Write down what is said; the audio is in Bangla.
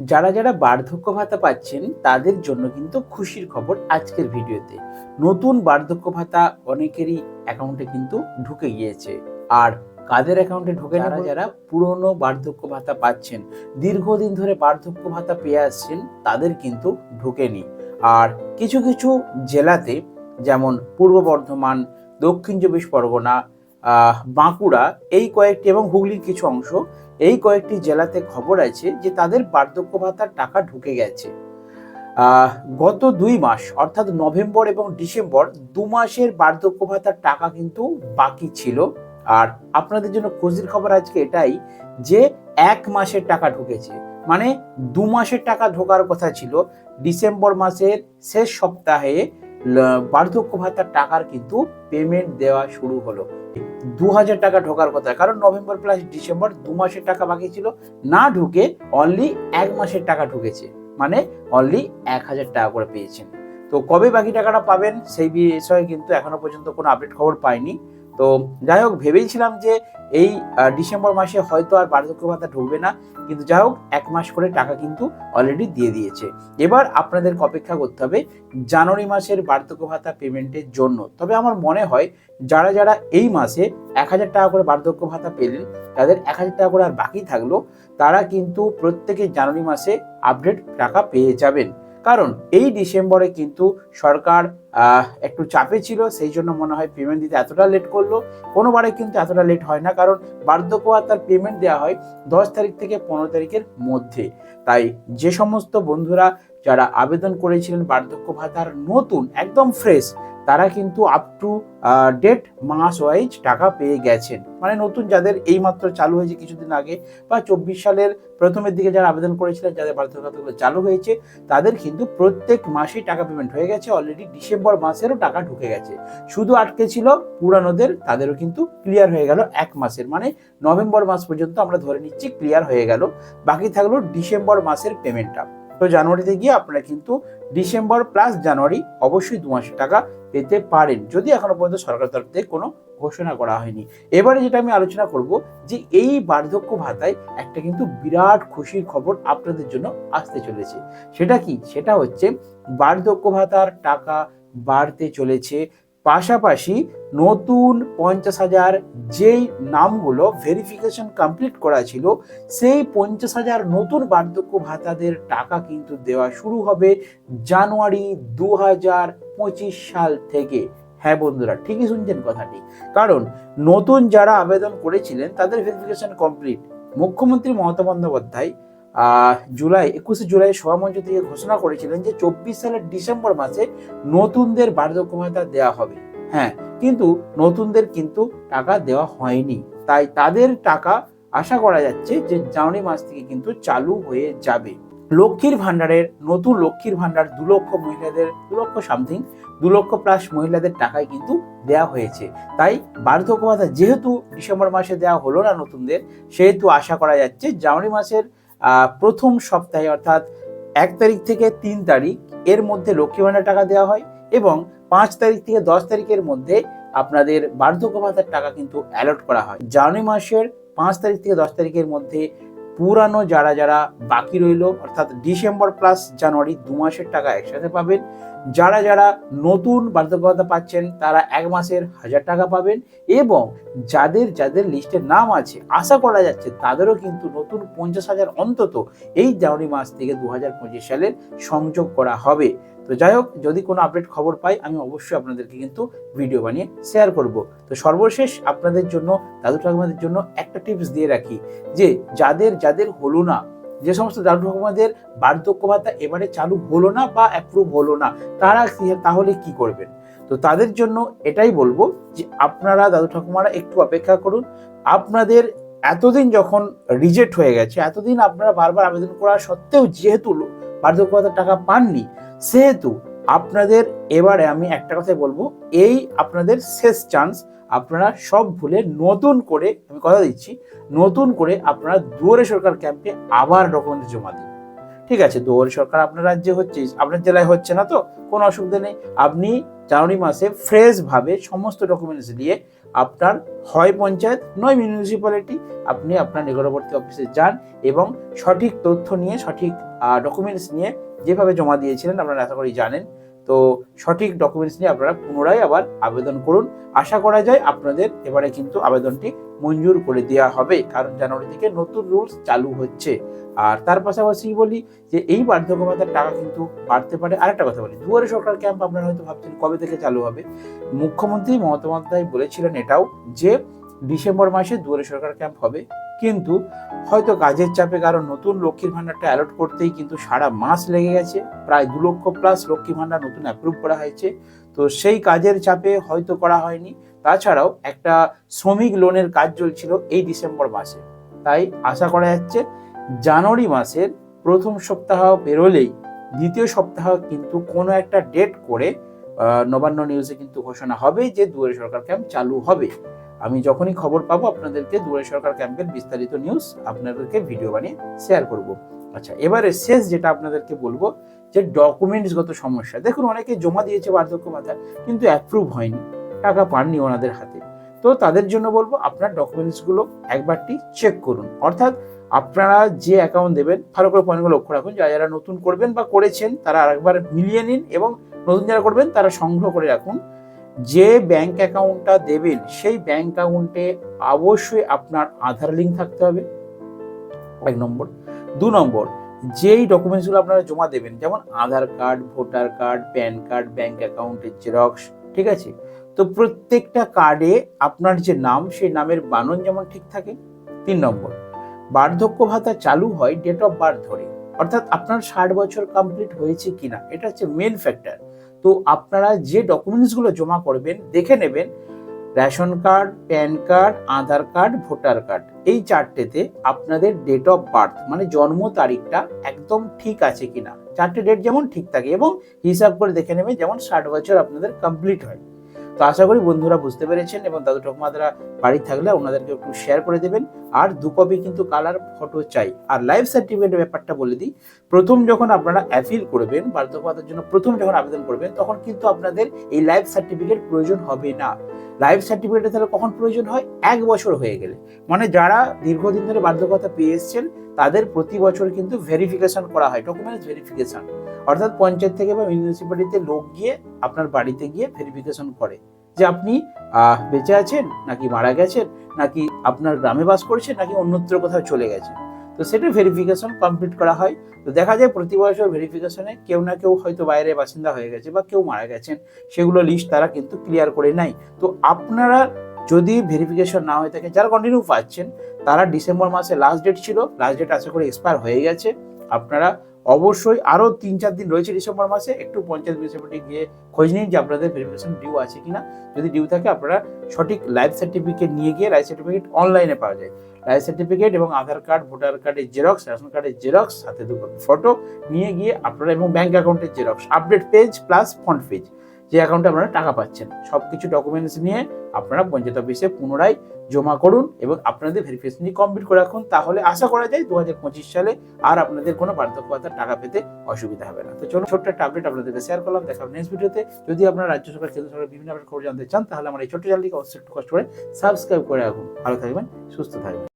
যারা যারা বার্ধক্য ভাতা পাচ্ছেন তাদের জন্য কিন্তু খুশির খবর আজকের ভিডিওতে। নতুন বার্ধক্য ভাতা অনেকেরই অ্যাকাউন্টে কিন্তু ঢুকে গিয়েছে। আর কাদের অ্যাকাউন্টে ঢোকে না, যারা পুরনো বার্ধক্য ভাতা পাচ্ছেন, দীর্ঘদিন ধরে বার্ধক্য ভাতা পেয়ে আসছেন, তাদের কিন্তু ঢোকেনি। আর কিছু কিছু জেলাতে, যেমন পূর্ব বর্ধমান, দক্ষিণ চব্বিশ পরগনা, বাঁকুড়া, এই কয়েকটি এবং হুগলির কিছু অংশ, এই কয়েকটি জেলাতে খবর আছে যে তাদের বার্ধক্য ভাতার টাকা ঢুকে গেছে। গত 2 মাস অর্থাৎ নভেম্বর এবং ডিসেম্বর 2 মাসের বার্ধক্য ভাতার টাকা কিন্তু বাকি ছিল। আর আপনাদের জন্য খুশির খবর আজকে এটাই যে 1 মাসের টাকা ঢুকেছে। মানে 2 মাসের টাকা ঢোকার কথা ছিল, ডিসেম্বর মাসের শেষ সপ্তাহে বার্ধক্য ভাতার টাকার কিন্তু পেমেন্ট দেওয়া শুরু হলো। 2000 টাকা ঢোকার কথা, কারণ নভেম্বর প্লাস ডিসেম্বর 2 মাসের টাকা বাকি ছিল, না ঢুকে অনলি 1 মাসের টাকা ঢুকেছে। মানে অনলি 1000 টাকা করে পেয়েছেন। তো কবে বাকি টাকাটা পাবেন সেই বিষয়ে কিন্তু এখনো পর্যন্ত কোনো আপডেট খবর পাইনি। তো যাই হোক, ভেবেছিলাম যে এই ডিসেম্বর মাসে হয়তো আর বার্ধক্য ভাতা ঢুকবে না, কিন্তু যাই হোক 1 মাস করে টাকা কিন্তু অলরেডি দিয়ে দিয়েছে। এবার আপনাদের অপেক্ষা করতে হবে জানুয়ারি মাসের বার্ধক্য ভাতা পেমেন্টের জন্য। তবে আমার মনে হয় যারা যারা এই মাসে 1000 টাকা করে বার্ধক্য ভাতা পেলেন, তাদের 1000 টাকা করে আর বাকি থাকলো, তারা কিন্তু প্রত্যেকে জানুয়ারি মাসে আপডেট টাকা পেয়ে যাবেন। কারণ এই ডিসেম্বরে কিন্তু সরকার একটু চাপে ছিল, সেই জন্য মনে হয় পেমেন্ট দিতে এতটা লেট করলো। কোনোবারে কিন্তু এতটা লেট হয় না, কারণ বার্ধক্য ভাতার পেমেন্ট দেওয়া হয় 10 তারিখ থেকে 15 তারিখের মধ্যে। তাই যে সমস্ত বন্ধুরা যারা আবেদন করেছিলেন বার্ধক্য ভাতার নতুন একদম ফ্রেশ, তারা কিন্তু আপ টু ডেট মাস ওয়াইজ টাকা পেয়ে গেছেন। মানে নতুন যাদের এইমাত্র চালু হয়েছে কিছুদিন আগে, বা 24 সালের প্রথমের দিকে যারা আবেদন করেছিলেন, যাদের বার্ধক্য ভাতাগুলো চালু হয়েছে, তাদের কিন্তু প্রত্যেক মাসেই টাকা পেমেন্ট হয়ে গেছে। অলরেডি ডিসেম্বর মাসেরও টাকা ঢুকে গেছে। শুধু আটকে ছিল পুরানোদের, তাদেরও কিন্তু ক্লিয়ার হয়ে গেল 1 মাসের। মানে নভেম্বর মাস পর্যন্ত আমরা ধরে নিচ্ছি ক্লিয়ার হয়ে গেল। বাকি থাকলো ডিসেম্বর মাসের পেমেন্টটা। তো জানুয়ারিতে গিয়ে আপনারা কিন্তু ডিসেম্বর প্লাস জানুয়ারি অবশ্যই 2 মাসের টাকা পেতে পারেন, যদি এখনো পর্যন্ত সরকারের তরফ থেকে কোনো ঘোষণা করা হয়নি। এবারে যেটা আমি আলোচনা করব যে এই বার্ধক্য ভাতায় একটা কিন্তু বিরাট খুশির খবর আপনাদের জন্য আসতে চলেছে। সেটা কি? সেটা হচ্ছে বার্ধক্য ভাতার টাকা বাড়তে চলেছে। পাশাপাশি নতুন 50,000 যেই নামগুলো ভেরিফিকেশন কমপ্লিট করা ছিল, সেই 50,000 নতুন বার্ধক্য ভাতাদের টাকা কিন্তু দেওয়া শুরু হবে জানুয়ারি 2025 সাল থেকে। হ্যাঁ বন্ধুরা, ঠিকই শুনছেন কথাটি। কারণ নতুন যারা আবেদন করেছিলেন তাদের ভেরিফিকেশন কমপ্লিট। মুখ্যমন্ত্রী মমতা বন্দ্যোপাধ্যায় 21 জুলাই সভামঞ্চ থেকে ঘোষণা করেছিলেন যে 24 সালের ডিসেম্বর মাসে নতুনদের বার্ধক্য ভাতা দেওয়া হবে। হ্যাঁ, কিন্তু নতুনদের কিন্তু টাকা দেওয়া হয়নি। তাই তাদের টাকা আশা করা যাচ্ছে যে জানুয়ারি মাস থেকে কিন্তু চালু হয়ে যাবে। লক্ষ্মীর ভান্ডারের নতুন লক্ষ্মীর ভান্ডার 2 লক্ষ মহিলাদের, 2 লক্ষ সামথিং, 2 লক্ষ প্লাস মহিলাদের টাকায় কিন্তু দেওয়া হয়েছে। তাই বার্ধক্য ভাতা যেহেতু ডিসেম্বর মাসে দেওয়া হলো না নতুনদের, সেহেতু আশা করা যাচ্ছে জানুয়ারি মাসের প্রথম সপ্তাহে অর্থাৎ 1 তারিখ থেকে 3 তারিখ এর মধ্যে লক্ষ্মী ভান্ডার টাকা দেওয়া হয়, এবং 5 তারিখ থেকে 10 তারিখের মধ্যে আপনাদের বার্ধক্য ভাতার টাকা কিন্তু অ্যালট করা হয়। জানুয়ারি মাসের 5 তারিখ থেকে 10 তারিখের মধ্যে পুরানো যারা যারা বাকি রইল, অর্থাৎ ডিসেম্বর প্লাস জানুয়ারি 2 মাসের টাকা একসাথে পাবেন। যারা যারা নতুন বার্ধক্য ভাতা পাচ্ছেন তারা 1 মাসের 1000 টাকা পাবেন, এবং যাদের যাদের লিস্টের নাম আছে আশা করা যাচ্ছে তাদেরও কিন্তু নতুন 50,000 অন্তত এই জানুয়ারি মাস থেকে 2025 সালের সংযোগ করা হবে। তো যাই হোক, যদি কোনো আপডেট খবর পাই আমি অবশ্যই আপনাদেরকে কিন্তু ভিডিও বানিয়ে শেয়ার করব। তো সর্বশেষ আপনাদের জন্য, দাদু ঠাকুমাদের জন্য একটা টিপস দিয়ে রাখি যে যাদের যাদের হলো না, যে সমস্ত দাদু ঠাকুমাদের বার্ধক্য ভাতা এবারে চালু হলো না বা অ্যাপ্রুভ হলো না, তারা তাহলে কি করবেন? তো তাদের জন্য এটাই বলবো যে আপনারা দাদু ঠাকুমারা একটু অপেক্ষা করুন। আপনাদের এতদিন যখন রিজেক্ট হয়ে গেছে, এতদিন আপনারা বারবার আবেদন করা সত্ত্বেও যেহেতু বার্ধক্য ভাতার টাকা পাননি, সেহেতু আপনাদের এবারে আমি একটা কথাই বলবো, এই আপনাদের শেষ চান্স। আপনারা সব ভুলে নতুন করে, আমি কথা দিচ্ছি, নতুন করে আপনারা দুয়ারে সরকার ক্যাম্পে আবার ডকুমেন্ট জমা দিন। ঠিক আছে, দুয়ারে সরকার আপনার রাজ্যে হচ্ছে, আপনার জেলায় হচ্ছে না, তো কোনো অসুবিধা নেই। আপনি জানুয়ারি মাসে ফ্রেশ ভাবে সমস্ত ডকুমেন্টস নিয়ে আপনার হয় পঞ্চায়েত নয় মিউনিসিপ্যালিটি, আপনি আপনার নিকটবর্তী অফিসে যান এবং সঠিক তথ্য নিয়ে সঠিক ডকুমেন্টস নিয়ে যেভাবে জমা দিয়েছিলেন আপনারা আশা করি জানেন। তো সঠিক ডকুমেন্টস নিয়ে আপনারা পুনরায় আবার আবেদন করুন। আশা করা যায় আপনাদের এবারে কিন্তু আবেদনটি মঞ্জুর করে দেওয়া হবে, কারণ জানুয়ারি থেকে নতুন রুলস চালু হচ্ছে। আর তার পাশাপাশি বলি যে এই বার্ধক্য ভাতার টাকা কিন্তু বাড়তে পারে। আরেকটা কথা বলি, দুয়ারে সরকার ক্যাম্প আপনারা হয়তো ভাবছেন কবে থেকে চালু হবে। মুখ্যমন্ত্রী মমতা বন্দ্যোপাধ্যায় বলেছিলেন এটাও যে ডিসেম্বর মাসে দুয়ারে সরকার ক্যাম্প হবে, কিন্তু হয়তো কাজের চাপে কারণ নতুন লক্ষ্মীর ভান্ডারটা অ্যালট করতেই কিন্তু সারা মাস লেগে গেছে। প্রায় 2 লক্ষ প্লাস লক্ষ্মী ভান্ডার নতুন অ্যাপ্রুভ করা হয়েছে, তো সেই কাজের চাপে হয়তো করা হয়নি। তাছাড়াও একটা শ্রমিক লোনের কাজ চলছিল এই ডিসেম্বর মাসে, তাই আশা করা যাচ্ছে জানুয়ারি মাসের প্রথম সপ্তাহ বেরোলেই দ্বিতীয় সপ্তাহ কিন্তু কোনো একটা ডেট করে নবান্ন নিউজে কিন্তু ঘোষণা হবে যে দুয়ারে সরকার ক্যাম্প চালু হবে। আমি যখনই খবর পাবো আপনাদেরকে দুয়ারে সরকার ক্যাম্পের বিস্তারিত নিউজ আপনাদেরকে ভিডিও বানিয়ে শেয়ার করব। আচ্ছা, এবারে শেষ যেটা আপনাদেরকে বলবো যে ডকুমেন্টসগত সমস্যা। দেখুন, অনেকে জমা দিয়েছে বার্ধক্য ভাতা কিন্তু অ্যাপ্রুভ হয়নি, টাকা পাননি ওনাদের হাতে। তো তাদের জন্য বলবো আপনার ডকুমেন্টসগুলো একবারটি চেক করুন। অর্থাৎ আপনারা যে অ্যাকাউন্ট দেবেন ভালো করে পয়েন্টগুলো লক্ষ্য রাখুন। যারা নতুন করবেন বা করেছেন তারা আরেকবার মিলিয়ে নিন, এবং নতুন যারা করবেন তারা সংগ্রহ করে রাখুন। যে ব্যাংক অ্যাকাউন্টটা দেবেন সেই ব্যাংক অ্যাকাউন্টে অবশ্যই আপনার আধার লিঙ্ক থাকতে হবে, 1 নম্বর। 2 নম্বর, যেই ডকুমেন্টসগুলো আপনারা জমা দেবেন, যেমন Aadhaar card, voter card, PAN card, bank অ্যাকাউন্টের জেরক্স, ঠিক আছে? তো প্রত্যেকটা কার্ডে আপনার যে নাম সেই নামের বানান যেমন ঠিক থাকে। 3 নম্বর, বার্ধক্য ভাতা চালু হয় ডেট অফ বার্থ ধরে, অর্থাৎ আপনার 60 বছর কমপ্লিট হয়েছে কিনা, এটা হচ্ছে মেন ফ্যাক্টর। তো আপনারা যে ডকুমেন্টসগুলো জমা করবেন দেখে নেবেন রেশন কার্ড, প্যান কার্ড, আধার কার্ড, ভোটার কার্ড, এই 4টেতে আপনাদের ডেট অফ বার্থ মানে জন্ম তারিখটা একদম ঠিক আছে কিনা। 4টে ডেট যেমন ঠিক থাকে, এবং হিসাব করে দেখে নেবেন যেমন 60 বছর আপনাদের কমপ্লিট হয়। তো আশা করি বন্ধুরা বুঝতে পেরেছেন, এবং দাদু ঠাকুমারা বাড়ি থাকলে ওনাদেরকে একটু শেয়ার করে দেবেন। আর 2 কপি কিন্তু কালার ফটো চাই। আর লাইফ সার্টিফিকেটের ব্যাপারটা বলে দিই, প্রথম যখন আপনারা অ্যাপিল করবেন বার্ধক্য ভাতার জন্য, প্রথম যখন আবেদন করবেন তখন কিন্তু আপনাদের এই লাইফ সার্টিফিকেট প্রয়োজন হবে না। লাইফ সার্টিফিকেট তাহলে কখন প্রয়োজন হয়? 1 বছর হয়ে গেলে। মানে যারা দীর্ঘদিন ধরে বার্ধক্য ভাতা পেয়ে এসছেন তাদের প্রতি বছর কিন্তু ভেরিফিকেশন করা হয়, ডকুমেন্টস ভেরিফিকেশন। অর্থাৎ পঞ্চায়েত থেকে বা মিউনিসিপ্যালিটিতে লোক গিয়ে আপনার বাড়িতে গিয়ে ভেরিফিকেশন করে যে আপনি বেঁচে আছেন নাকি মারা গেছেন, নাকি আপনার গ্রামে বাস করছেন, নাকি অন্যত্র কোথাও চলে গেছেন। তো সেটা ভেরিফিকেশন কমপ্লিট করা হয়। তো দেখা যায় প্রতি বছর ভেরিফিকেশনে কেউ না কেউ হয়তো বাইরে বাসিন্দা হয়ে গেছে বা কেউ মারা গেছেন, সেগুলো লিস্ট তারা কিন্তু ক্লিয়ার করে নেয়। তো আপনারা যদি ভেরিফিকেশন না হয়ে থাকে, যারা কন্টিনিউ পাচ্ছেন তারা ডিসেম্বর মাসে লাস্ট ডেট ছিল, লাস্ট ডেট আশা করি এক্সপায়ার হয়ে গেছে। আপনারা অবশ্যই আরও 3-4 দিন রয়েছে ডিসেম্বর মাসে, একটু পঞ্চায়েত মিউনিসিপ্যালিটি গিয়ে খোঁজ নিন যে আপনাদের ভেরিফিকেশন ডিউ আছে কিনা। যদি ডিউ থাকে আপনারা সঠিক লাইফ সার্টিফিকেট নিয়ে গিয়ে, লাইফ সার্টিফিকেট অনলাইনে পাওয়া যায়, লাইফ সার্টিফিকেট এবং আধার কার্ড, ভোটার কার্ডের জেরক্স, রেশন কার্ডের জেরক্স, সাথে 2 কপি ফটো নিয়ে গিয়ে আপনারা, এবং ব্যাংক অ্যাকাউন্টের xerox, update page plus front page, যে অ্যাকাউন্টে আপনারা টাকা পাচ্ছেন, সব কিছু ডকুমেন্টস নিয়ে আপনারা পঞ্চায়েত অফিসে পুনরায় জমা করুন এবং আপনাদের ভেরিফিকেশন কমপ্লিট করে রাখুন। তাহলে আশা করা যায় 2025 সালে আর আপনাদের কোনো বার্ধক্য ভাতার টাকা পেতে অসুবিধা হবে না। তো চলুন, ছোট্ট একটা আপডেট আপনাদেরকে শেয়ার করলাম। দেখা হবে নেক্সট ভিডিওতে। যদি আপনারা রাজ্য সরকার, কেন্দ্র সরকার বিভিন্ন খবর জানতে চান তাহলে আমার এই ছোট্ট চ্যানেলটিকে অবশ্যই একটু কষ্ট করে সাবস্ক্রাইব করে রাখুন। ভালো থাকবেন, সুস্থ থাকবেন।